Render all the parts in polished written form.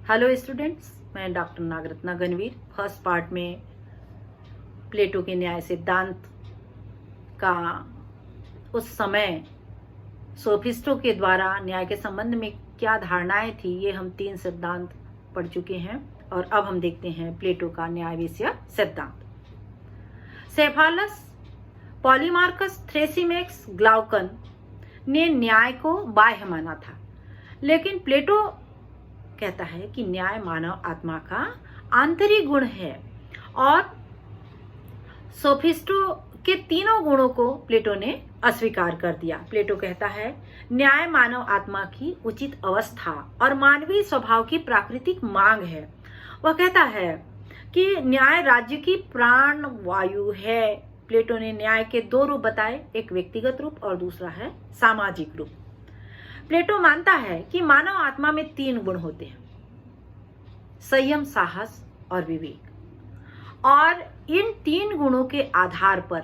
Hello students, मैं doctor Nagaratna Ganvir first part में Plato के न्याय सिद्धांत का उस समय सोफिस्टों के द्वारा न्याय के संबंध में क्या धारणाएं थी, ये हम 3 सिद्धांत पढ़ चुके हैं और अब हम देखते हैं प्लेटो का न्याय विषय सिद्धांत। सेफालस, पॉलीमार्कस, थ्रेसिमेक्स, ग्लाउकन ने न्याय को बाह्य माना था, लेकिन प्लेटो कहता है कि न्याय मानव आत्मा का आंतरिक गुण है और सोफिस्टों के तीनों गुणों को प्लेटो ने अस्वीकार कर दिया। प्लेटो कहता है न्याय मानव आत्मा की उचित अवस्था और मानवीय स्वभाव की प्राकृतिक मांग है। वह कहता है कि न्याय राज्य की प्राण वायु है। प्लेटो ने न्याय के 2 रूप बताए, एक व्यक्तिगत रूप और दूसरा है सामाजिक रूप। प्लेटो मानता है कि मानव आत्मा में 3 गुण होते हैं, संयम, साहस और विवेक, और इन 3 गुणों के आधार पर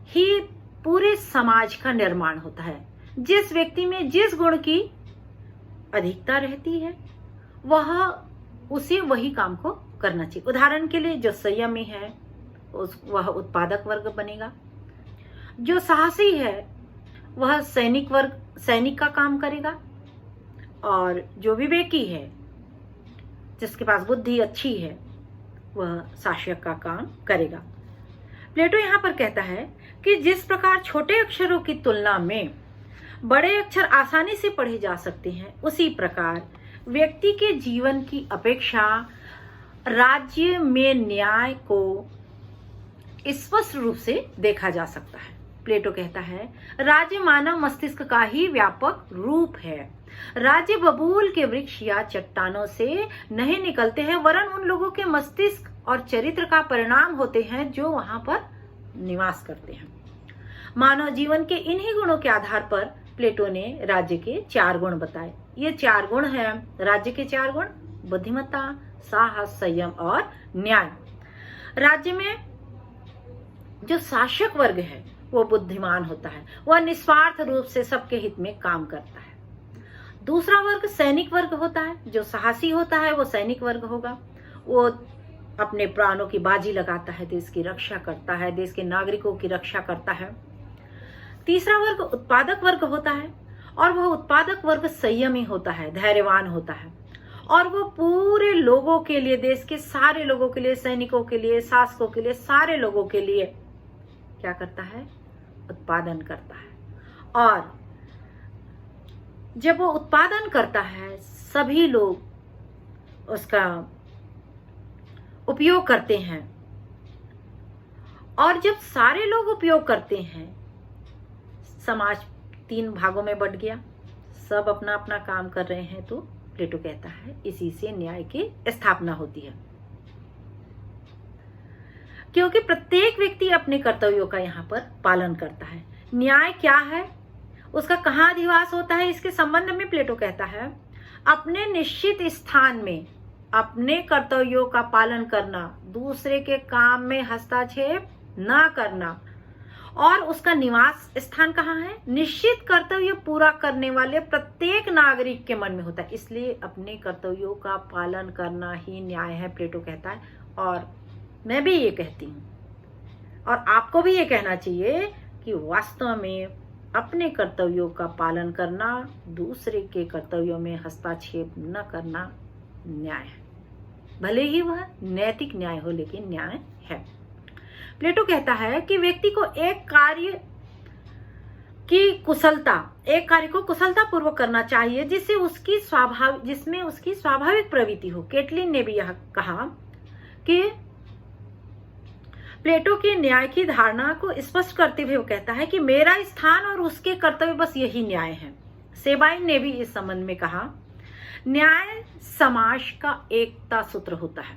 ही पूरे समाज का निर्माण होता है। जिस व्यक्ति में जिस गुण की अधिकता रहती है उसे वही काम को करना चाहिए। उदाहरण के लिए जो संयमी है वह उत्पादक वर्ग बनेगा, जो साहसी है वह सैनिक का काम करेगा, और जो विवेकी है जिसके पास बुद्धि अच्छी है वह शासक का काम करेगा। प्लेटो यहाँ पर कहता है कि जिस प्रकार छोटे अक्षरों की तुलना में बड़े अक्षर आसानी से पढ़े जा सकते हैं, उसी प्रकार व्यक्ति के जीवन की अपेक्षा राज्य में न्याय को स्पष्ट रूप से देखा जा सकता है। प्लेटो कहता है राज्य मानव मस्तिष्क का ही व्यापक रूप है। राज्य बबूल के वृक्ष या चट्टानों से नहीं निकलते हैं, वरन उन लोगों के मस्तिष्क और चरित्र का परिणाम होते हैं जो वहां पर निवास करते हैं। मानव जीवन के इन्हीं गुणों के आधार पर प्लेटो ने राज्य के 4 गुण बताए। ये 4 गुण हैं राज्य के 4 गुण: बुद्धिमत्ता, साहस, संयम और न्याय। राज्य में जो शासक वर्ग है वो बुद्धिमान होता है, वह निस्वार्थ रूप से सबके हित में काम करता है। दूसरा वर्ग सैनिक वर्ग होता है, जो साहसी होता है वो सैनिक वर्ग होगा, वो अपने प्राणों की बाजी लगाता है, देश की रक्षा करता है, देश के नागरिकों की रक्षा करता है। तीसरा वर्ग उत्पादक वर्ग होता है, और वह उत्पादक वर्ग संयमी होता है, धैर्यवान होता है, और वो पूरे लोगों के लिए, देश के सारे लोगों के लिए, सैनिकों के लिए, शासकों के लिए, सारे लोगों के लिए क्या करता है? उत्पादन करता है। और जब वो उत्पादन करता है सभी लोग उसका उपयोग करते हैं, और जब सारे लोग उपयोग करते हैं समाज 3 भागों में बंट गया, सब अपना अपना काम कर रहे हैं, तो प्लेटो कहता है इसी से न्याय की स्थापना होती है। क्योंकि प्रत्येक व्यक्ति अपने कर्तव्यों का यहाँ पर पालन करता है। न्याय क्या है, उसका कहाँ अधिवास होता है, इसके संबंध में प्लेटो कहता है अपने निश्चित स्थान में अपने कर्तव्यों का पालन करना, दूसरे के काम में हस्तक्षेप न करना, और उसका निवास स्थान कहाँ है? निश्चित कर्तव्य पूरा करने वाले प्रत्येक नागरिक के मन में होता है। इसलिए अपने कर्तव्यों का पालन करना ही न्याय है, प्लेटो कहता है। और मैं भी ये कहती हूँ, और आपको भी ये कहना चाहिए कि वास्तव में अपने कर्तव्यों का पालन करना, दूसरे के कर्तव्यों में हस्तक्षेप न करना न्याय है। भले ही वह नैतिक न्याय हो, लेकिन न्याय है। प्लेटो कहता है कि व्यक्ति को एक कार्य को कुशलता पूर्वक करना चाहिए जिसमें उसकी स्वाभाविक प्रवृत्ति हो। केटलिन ने भी यह कहा कि प्लेटो के न्याय की धारणा को स्पष्ट करते हुए वो कहता है कि मेरा स्थान और उसके कर्तव्य बस यही न्याय है। सेबाइन ने भी इस संबंध में कहा न्याय समाज का एकता सूत्र होता है।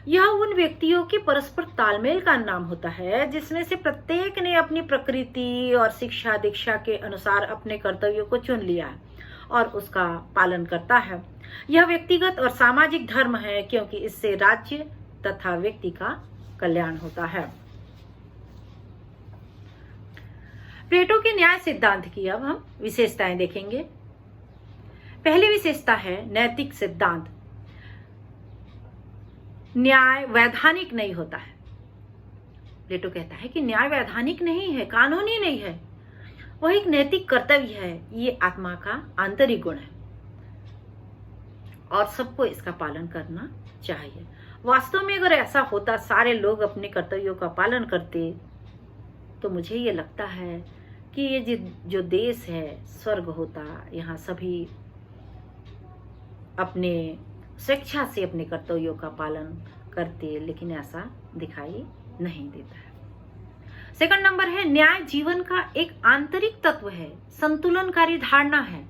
यह उन व्यक्तियों की परस्पर तालमेल का नाम होता है जिसमें से प्रत्येक ने अपनी प्रकृति और शिक्षा दीक्षा के अनुसार अपने कर्तव्यों को चुन लिया है और उसका पालन करता है। यह व्यक्तिगत और सामाजिक धर्म है, क्योंकि इससे राज्य तथा व्यक्ति का कल्याण होता है। प्लेटो के न्याय सिद्धांत की अब हम विशेषताएं देखेंगे। पहली विशेषता है नैतिक सिद्धांत। न्याय वैधानिक नहीं होता है। प्लेटो कहता है कि न्याय वैधानिक नहीं है, कानूनी नहीं है, वह एक नैतिक कर्तव्य है। ये आत्मा का आंतरिक गुण है और सबको इसका पालन करना चाहिए। वास्तव में अगर ऐसा होता, सारे लोग अपने कर्तव्यों का पालन करते, तो मुझे ये लगता है कि ये जो देश है स्वर्ग होता। यहाँ सभी अपने स्वेच्छा से अपने कर्तव्यों का पालन करते, लेकिन ऐसा दिखाई नहीं देता है। सेकंड नंबर है न्याय जीवन का एक आंतरिक तत्व है, संतुलनकारी धारणा है।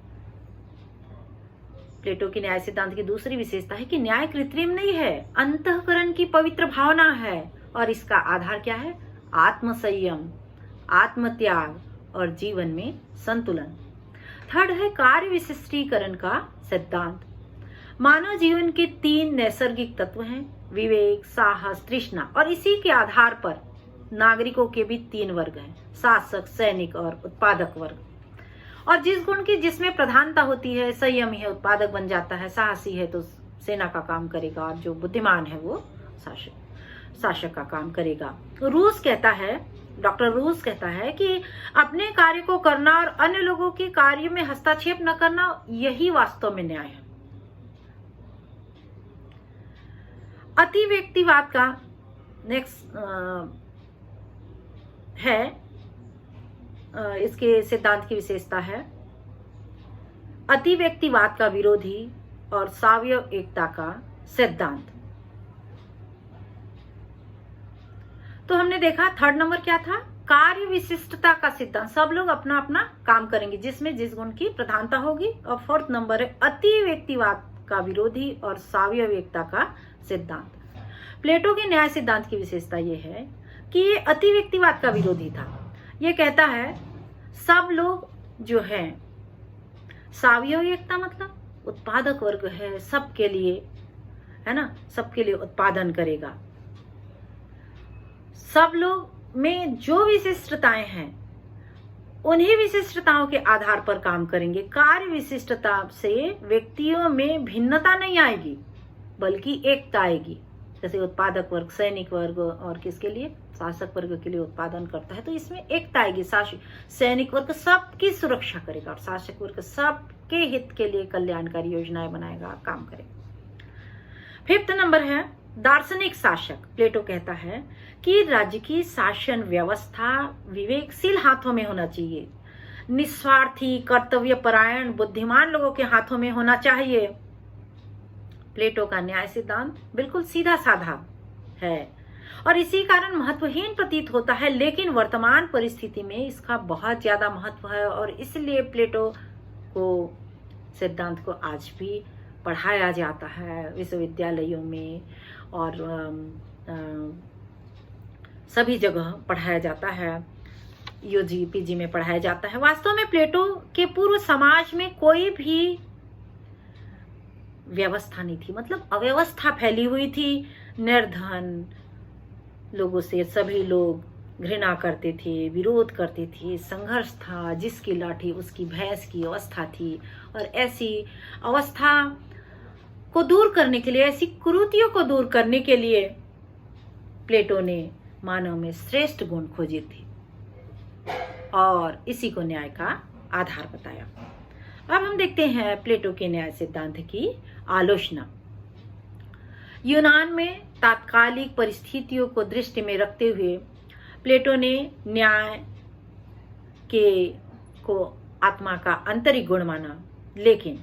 प्लेटो की न्याय सिद्धांत की दूसरी विशेषता है कि न्याय कृत्रिम नहीं है, अंतःकरण की पवित्र भावना है और इसका आधार क्या है? आत्मसंयम, आत्मत्याग और जीवन में संतुलन। थर्ड है कार्य विशिष्टीकरण का सिद्धांत। मानव जीवन के 3 नैसर्गिक तत्व हैं, विवेक, साहस, तृष्णा, और इसी के आधार पर नागरिकों के भी 3 वर्ग हैं, शासक, सैनिक और उत्पादक वर्ग। और जिस गुण की जिसमें प्रधानता होती है, संयमी है उत्पादक बन जाता है, साहसी है तो सेना का काम करेगा, और जो बुद्धिमान है वो शासक का काम करेगा। डॉक्टर रूस कहता है कि अपने कार्य को करना और अन्य लोगों के कार्य में हस्तक्षेप न करना, यही वास्तव में न्याय है। अति व्यक्तिवाद का नेक्स्ट है, इसके सिद्धांत की विशेषता है अति व्यक्तिवाद का विरोधी और सावयव एकता का सिद्धांत। तो हमने देखा थर्ड नंबर क्या था? कार्य विशिष्टता का सिद्धांत। सब लोग अपना अपना काम करेंगे जिसमें जिस गुण की प्रधानता होगी। और फोर्थ नंबर है अति व्यक्तिवाद का विरोधी और सावयव एकता का सिद्धांत। प्लेटो के न्याय सिद्धांत की विशेषता यह है कि ये अति व्यक्तिवाद का विरोधी था। ये कहता है सब लोग जो हैं, सावयव एकता मतलब उत्पादक वर्ग है, सबके लिए, है ना, सबके लिए उत्पादन करेगा। सब लोग में जो विशिष्टताएं हैं उन्हीं विशिष्टताओं के आधार पर काम करेंगे। कार्य विशिष्टता से व्यक्तियों में भिन्नता नहीं आएगी बल्कि एकता आएगी। जैसे उत्पादक वर्ग, सैनिक वर्ग और किसके लिए? शासक वर्ग के लिए उत्पादन करता है, तो इसमें एकता आएगी। सैनिक वर्ग सबकी सुरक्षा करेगा और शासक वर्ग सबके हित के लिए कल्याणकारी योजनाएं बनाएगा, काम करेगा। फिफ्थ नंबर है दार्शनिक शासक। प्लेटो कहता है कि राज्य की शासन व्यवस्था विवेकशील हाथों में होना चाहिए, निस्वार्थी, कर्तव्यपरायण, बुद्धिमान लोगों के हाथों में होना चाहिए। प्लेटो का न्याय सिद्धांत बिल्कुल सीधा साधा है और इसी कारण महत्वहीन प्रतीत होता है, लेकिन वर्तमान परिस्थिति में इसका बहुत ज्यादा महत्व है और इसलिए प्लेटो को सिद्धांत को आज भी पढ़ाया जाता है विश्वविद्यालयों में और सभी जगह पढ़ाया जाता है, यूजी पीजी में पढ़ाया जाता है। वास्तव में प्लेटो के पूर्व समाज में कोई भी व्यवस्था नहीं थी, मतलब अव्यवस्था फैली हुई थी। निर्धन लोगों से सभी लोग घृणा करते थे, विरोध करते थे, संघर्ष था, जिसकी लाठी उसकी भैंस की अवस्था थी। और ऐसी अवस्था को दूर करने के लिए, ऐसी कुरीतियों को दूर करने के लिए प्लेटो ने मानव में श्रेष्ठ गुण खोजे थे और इसी को न्याय का आधार बताया। अब हम देखते हैं प्लेटो के न्याय सिद्धांत की आलोचना। यूनान में तात्कालिक परिस्थितियों को दृष्टि में रखते हुए प्लेटो ने न्याय को आत्मा का आंतरिक गुण माना, लेकिन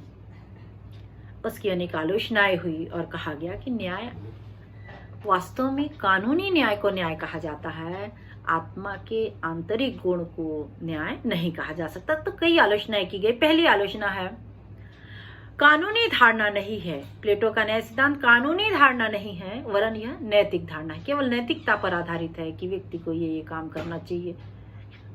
उसकी अनेक आलोचनाएं हुई और कहा गया कि न्याय वास्तव में कानूनी न्याय को न्याय कहा जाता है, आत्मा के आंतरिक गुण को न्याय नहीं कहा जा सकता। तो कई आलोचनाएं की गई। पहली आलोचना है कानूनी धारणा नहीं है। प्लेटो का न्याय सिद्धांत कानूनी धारणा नहीं है, वरन यह नैतिक धारणा है, केवल नैतिकता पर आधारित है कि व्यक्ति को ये काम करना चाहिए,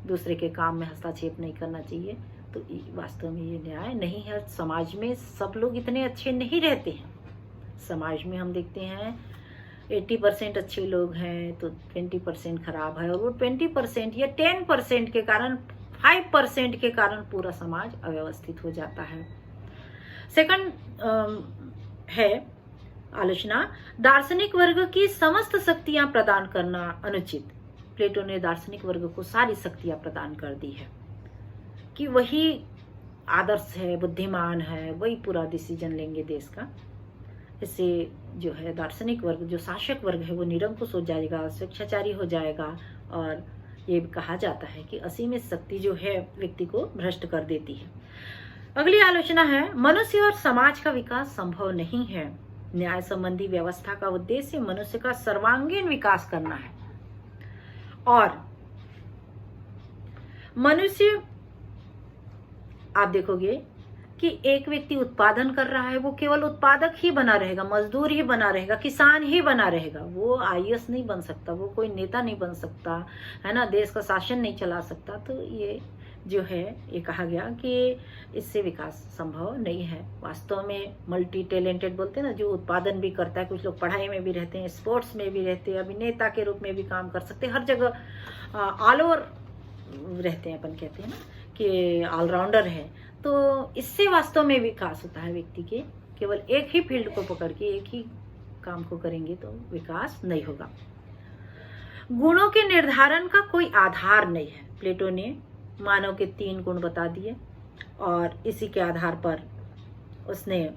दूसरे के काम में हस्तक्षेप नहीं करना चाहिए। तो वास्तव में ये न्याय नहीं है। समाज में सब लोग इतने अच्छे नहीं रहते हैं। समाज में हम देखते हैं 80% अच्छे लोग हैं तो 20% खराब है, और वो 20% या 10% के कारण, 5% के कारण पूरा समाज अव्यवस्थित हो जाता है। सेकंड है आलोचना, दार्शनिक वर्ग की समस्त शक्तियां प्रदान करना अनुचित। प्लेटो ने दार्शनिक वर्ग को सारी शक्तियां प्रदान कर दी है कि वही आदर्श है, बुद्धिमान है, वही पूरा डिसीजन लेंगे देश का। इससे जो है दार्शनिक वर्ग, जो शासक वर्ग है, वो निरंकुश हो जाएगा, स्वेच्छाचारी हो जाएगा। और ये कहा जाता है कि असीमित शक्ति जो है व्यक्ति को भ्रष्ट कर देती है। अगली आलोचना है, मनुष्य और समाज का विकास संभव नहीं है। न्याय संबंधी व्यवस्था का उद्देश्य मनुष्य का सर्वांगीण विकास करना है। और मनुष्य, आप देखोगे कि एक व्यक्ति उत्पादन कर रहा है, वो केवल उत्पादक ही बना रहेगा, मजदूर ही बना रहेगा, किसान ही बना रहेगा। वो आईएएस नहीं बन सकता, वो कोई नेता नहीं बन सकता, है ना, देश का शासन नहीं चला सकता। तो ये जो है, ये कहा गया कि इससे विकास संभव नहीं है। वास्तव में मल्टी टैलेंटेड बोलते हैं ना, जो उत्पादन भी करता है। कुछ लोग पढ़ाई में भी रहते हैं, स्पोर्ट्स में भी रहते हैं, अभिनेता के रूप में भी काम कर सकते हैं, हर जगह ऑल ओवर रहते हैं। अपन कहते हैं ना कि ऑलराउंडर है। तो इससे वास्तव में विकास होता है व्यक्ति के। केवल एक ही फील्ड को पकड़ के एक ही काम को करेंगे तो विकास नहीं होगा। गुणों के निर्धारण का कोई आधार नहीं है। प्लेटो ने मानव के 3 गुण बता दिए और इसी के आधार पर उसने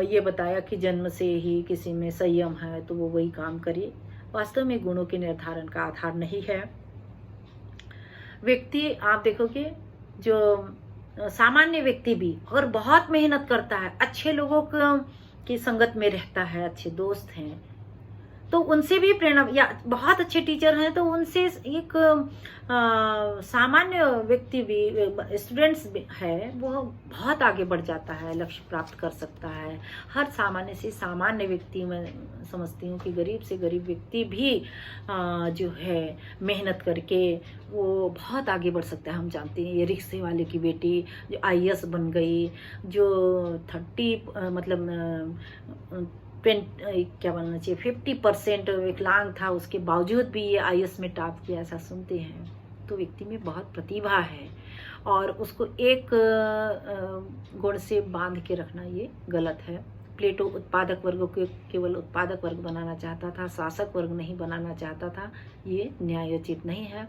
ये बताया कि जन्म से ही किसी में संयम है तो वो वही काम करे। वास्तव में गुणों के निर्धारण का आधार नहीं है। व्यक्ति, आप देखोगे जो सामान्य व्यक्ति भी अगर बहुत मेहनत करता है, अच्छे लोगों की संगत में रहता है, अच्छे दोस्त हैं, तो उनसे भी प्रेरणा, या बहुत अच्छे टीचर हैं तो उनसे एक सामान्य व्यक्ति भी, स्टूडेंट्स भी है, वो बहुत आगे बढ़ जाता है, लक्ष्य प्राप्त कर सकता है। हर सामान्य से सामान्य व्यक्ति, मैं समझती हूँ कि गरीब से गरीब व्यक्ति भी जो है मेहनत करके वो बहुत आगे बढ़ सकता है। हम जानते हैं ये रिक्शे वाले की बेटी जो आईएएस बन गई, जो 50% विकलांग था, उसके बावजूद भी ये आईएएस में टॉप किया, ऐसा सुनते हैं। तो व्यक्ति में बहुत प्रतिभा है और उसको एक गुण से बांध के रखना ये गलत है। प्लेटो उत्पादक वर्ग को केवल उत्पादक वर्ग बनाना चाहता था, शासक वर्ग नहीं बनाना चाहता था। ये न्यायोचित नहीं है।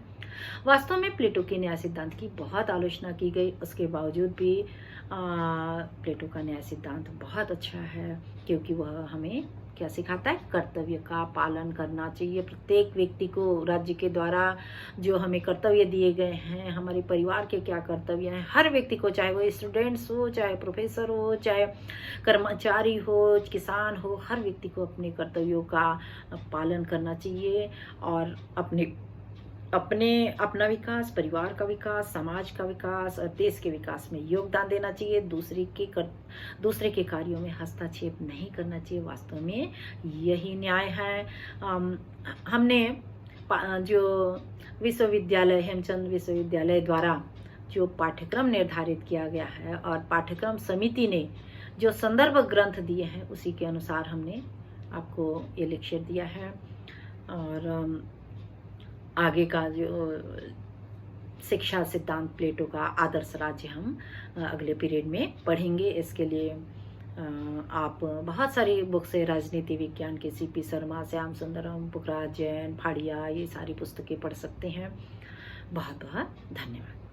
वास्तव में प्लेटो के न्याय सिद्धांत की बहुत आलोचना की गई, उसके बावजूद भी प्लेटो का न्याय सिद्धांत बहुत अच्छा है, क्योंकि वह हमें क्या सिखाता है, कर्तव्य का पालन करना चाहिए। प्रत्येक व्यक्ति को राज्य के द्वारा जो हमें कर्तव्य दिए गए हैं, हमारे परिवार के क्या कर्तव्य हैं, हर व्यक्ति को, चाहे वो स्टूडेंट्स हो, चाहे प्रोफेसर हो, चाहे कर्मचारी हो, किसान हो, हर व्यक्ति को अपने कर्तव्यों का पालन करना चाहिए और अपना विकास, परिवार का विकास, समाज का विकास और देश के विकास में योगदान देना चाहिए। दूसरे के कार्यों में हस्तक्षेप नहीं करना चाहिए। वास्तव में यही न्याय है। हमने जो विश्वविद्यालय, हेमचंद विश्वविद्यालय द्वारा जो पाठ्यक्रम निर्धारित किया गया है और पाठ्यक्रम समिति ने जो संदर्भ ग्रंथ दिए हैं, उसी के अनुसार हमने आपको ये लेक्चर दिया है। और आगे का जो शिक्षा सिद्धांत प्लेटो का आदर्श राज्य हम अगले पीरियड में पढ़ेंगे। इसके लिए आप बहुत सारी बुक्स है, राजनीति विज्ञान के सीपी शर्मा, श्याम सुंदरम, पुखराज जैन, फाड़िया, ये सारी पुस्तकें पढ़ सकते हैं। बहुत बहुत धन्यवाद।